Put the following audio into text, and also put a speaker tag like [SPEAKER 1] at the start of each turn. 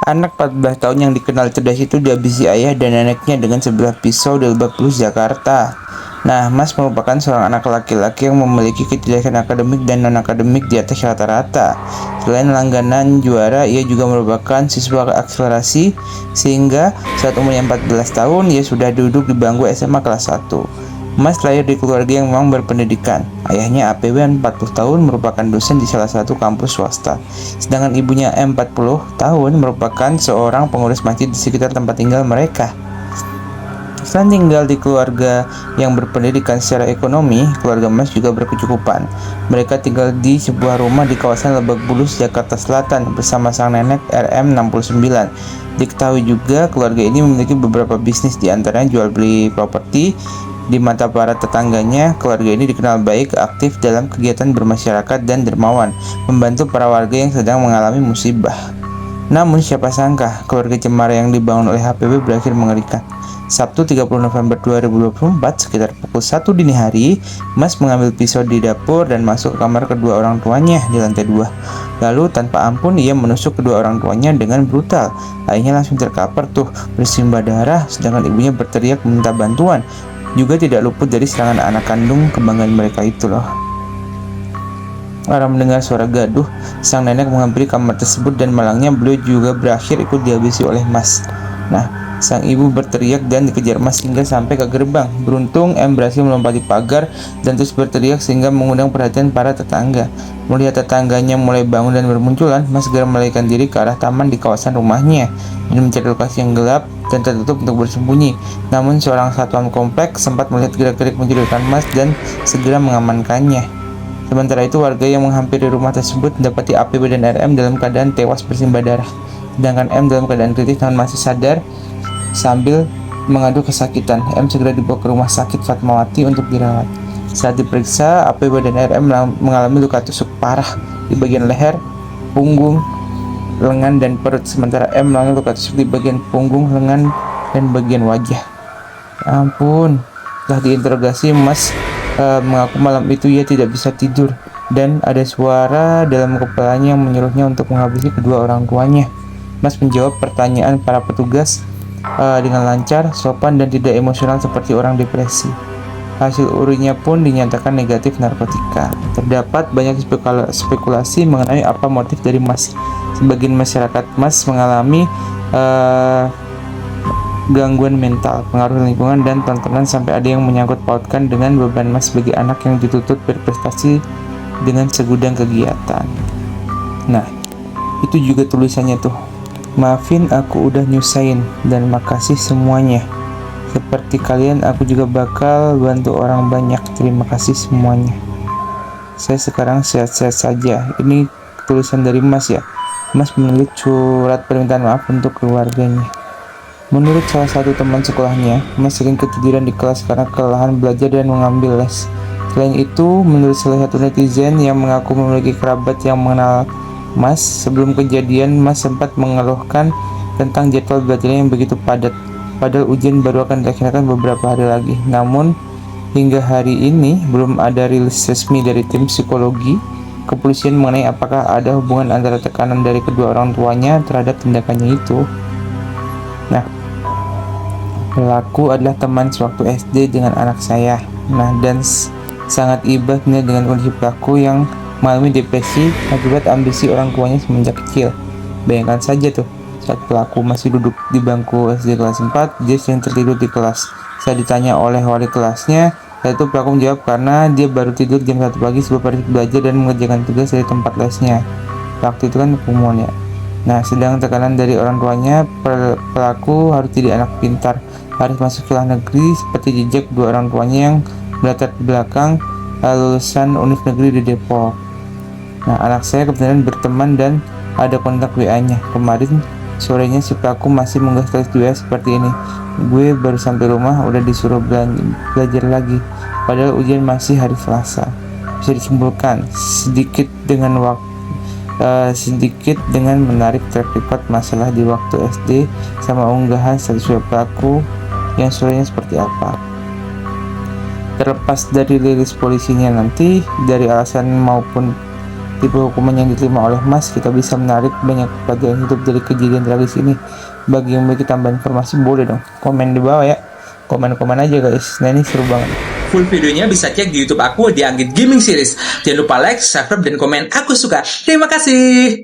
[SPEAKER 1] Anak 14 tahun yang dikenal cerdas itu dihabisi ayah dan neneknya dengan sebilah pisau di Lebak Bulus, Jakarta. Nah, Mas merupakan seorang anak laki-laki yang memiliki kecerdasan akademik dan non-akademik di atas rata-rata. Selain langganan juara, ia juga merupakan siswa akselerasi, sehingga saat umurnya 14 tahun, ia sudah duduk di bangku SMA kelas 1. Mas lahir di keluarga yang memang berpendidikan. Ayahnya APW 40 tahun merupakan dosen di salah satu kampus swasta. Sedangkan ibunya 40 tahun merupakan seorang pengurus masjid di sekitar tempat tinggal mereka. Selain tinggal di keluarga yang berpendidikan secara ekonomi, keluarga Mas juga berkecukupan. Mereka tinggal di sebuah rumah di kawasan Lebak Bulus, Jakarta Selatan bersama sang nenek RM 69. Diketahui juga keluarga ini memiliki beberapa bisnis, di antaranya jual beli properti. Di mata para tetangganya, keluarga ini dikenal baik, aktif dalam kegiatan bermasyarakat dan dermawan, membantu para warga yang sedang mengalami musibah. Namun siapa sangka, keluarga cemara yang dibangun oleh HPB berakhir mengerikan. Sabtu 30 November 2024 sekitar pukul 1 dini hari, Mas mengambil pisau di dapur dan masuk ke kamar kedua orang tuanya di lantai 2. Lalu tanpa ampun ia menusuk kedua orang tuanya dengan brutal. Ayahnya langsung terkapar bersimbah darah, sedangkan ibunya berteriak meminta bantuan. Juga tidak luput dari serangan anak kandung kebanggaan mereka itu loh. Lara mendengar suara gaduh, sang nenek menghampiri kamar tersebut dan malangnya beliau juga berakhir ikut dihabisi oleh Mas. Nah, sang ibu berteriak dan dikejar Mas hingga sampai ke gerbang. Beruntung M berhasil melompati pagar dan terus berteriak sehingga mengundang perhatian para tetangga. Melihat tetangganya mulai bangun dan bermunculan, Mas segera melarikan diri ke arah taman di kawasan rumahnya dan mencari lokasi yang gelap dan tertutup untuk bersembunyi. Namun seorang satuan komplek sempat melihat gerak-gerik mencurigakan Mas dan segera mengamankannya. Sementara itu warga yang menghampiri rumah tersebut mendapati APB dan RM dalam keadaan tewas bersimbah darah. Sedangkan M dalam keadaan kritis namun masih sadar sambil mengadu kesakitan. M segera dibawa ke rumah sakit Fatmawati untuk dirawat. Saat diperiksa, APB dan RM mengalami luka tusuk parah di bagian leher, punggung, lengan, dan perut. Sementara M mengalami luka tusuk di bagian punggung, lengan, dan bagian wajah. Ampun, setelah diinterogasi, Mas mengaku malam itu ia tidak bisa tidur dan ada suara dalam kepalanya yang menyuruhnya untuk menghabisi kedua orang tuanya. Mas menjawab pertanyaan para petugas dengan lancar, sopan, dan tidak emosional seperti orang depresi. Hasil urinnya pun dinyatakan negatif narkotika. Terdapat banyak spekulasi mengenai apa motif dari Mas. Sebagian masyarakat Mas mengalami gangguan mental, pengaruh lingkungan, dan tontonan, sampai ada yang menyangkut pautkan dengan beban Mas sebagai anak yang dituntut berprestasi dengan segudang kegiatan. Nah, itu juga tulisannya tuh. Maafin aku udah nyusahin dan makasih semuanya. Seperti kalian aku juga bakal bantu orang banyak. Terima kasih semuanya. Saya sekarang sehat-sehat saja. Ini tulisan dari Mas ya. Mas menulis surat permintaan maaf untuk keluarganya. Menurut salah satu teman sekolahnya, Mas sering ketiduran di kelas karena kelelahan belajar dan mengambil les. Selain itu, menurut salah satu netizen yang mengaku memiliki kerabat yang mengenal Mas, sebelum kejadian Mas sempat mengeluhkan tentang jadwal belajarnya yang begitu padat, padahal ujian baru akan dilaksanakan beberapa hari lagi. Namun, hingga hari ini belum ada rilis resmi dari tim psikologi kepolisian mengenai apakah ada hubungan antara tekanan dari kedua orang tuanya terhadap tindakannya itu. Nah, pelaku adalah teman sewaktu SD dengan anak saya. Nah, dan sangat iba dengan kondisi pelaku yang mengalami depresi akibat ambisi orang tuanya semenjak kecil. Bayangkan saja tuh, saat pelaku masih duduk di bangku SD kelas 4, dia sering tertidur di kelas. Saat ditanya oleh wali kelasnya, saat itu pelaku menjawab karena dia baru tidur jam 1 pagi sebelum harus belajar dan mengerjakan tugas dari tempat lesnya. Waktu itu kan pemula. Nah, sedang tekanan dari orang tuanya, pelaku harus jadi anak pintar, harus masuk sekolah negeri seperti jejak dua orang tuanya yang berlatar belakang lulusan Univ Negeri di Depok. Nah, anak saya kebetulan berteman dan ada kontak WA-nya. Kemarin sorenya si pelaku masih menggah tulis di WA seperti ini. Gue baru sampai rumah udah disuruh belajar lagi, padahal ujian masih hari Selasa. Bisa disimpulkan sedikit dengan menarik track record masalah di waktu SD sama unggahan status web pelaku yang sorenya seperti apa. Terlepas dari rilis polisinya nanti, dari alasan maupun tipe hukuman yang diterima oleh Mas, kita bisa menarik banyak pelajaran hidup dari kejadian tragis ini. Bagi yang memiliki tambahan informasi, boleh dong komen di bawah ya. Komen-komen aja guys. Nah ini seru banget.
[SPEAKER 2] Full videonya bisa cek di YouTube aku di Anggit Gaming Series. Jangan lupa like, subscribe, dan komen. Aku suka. Terima kasih.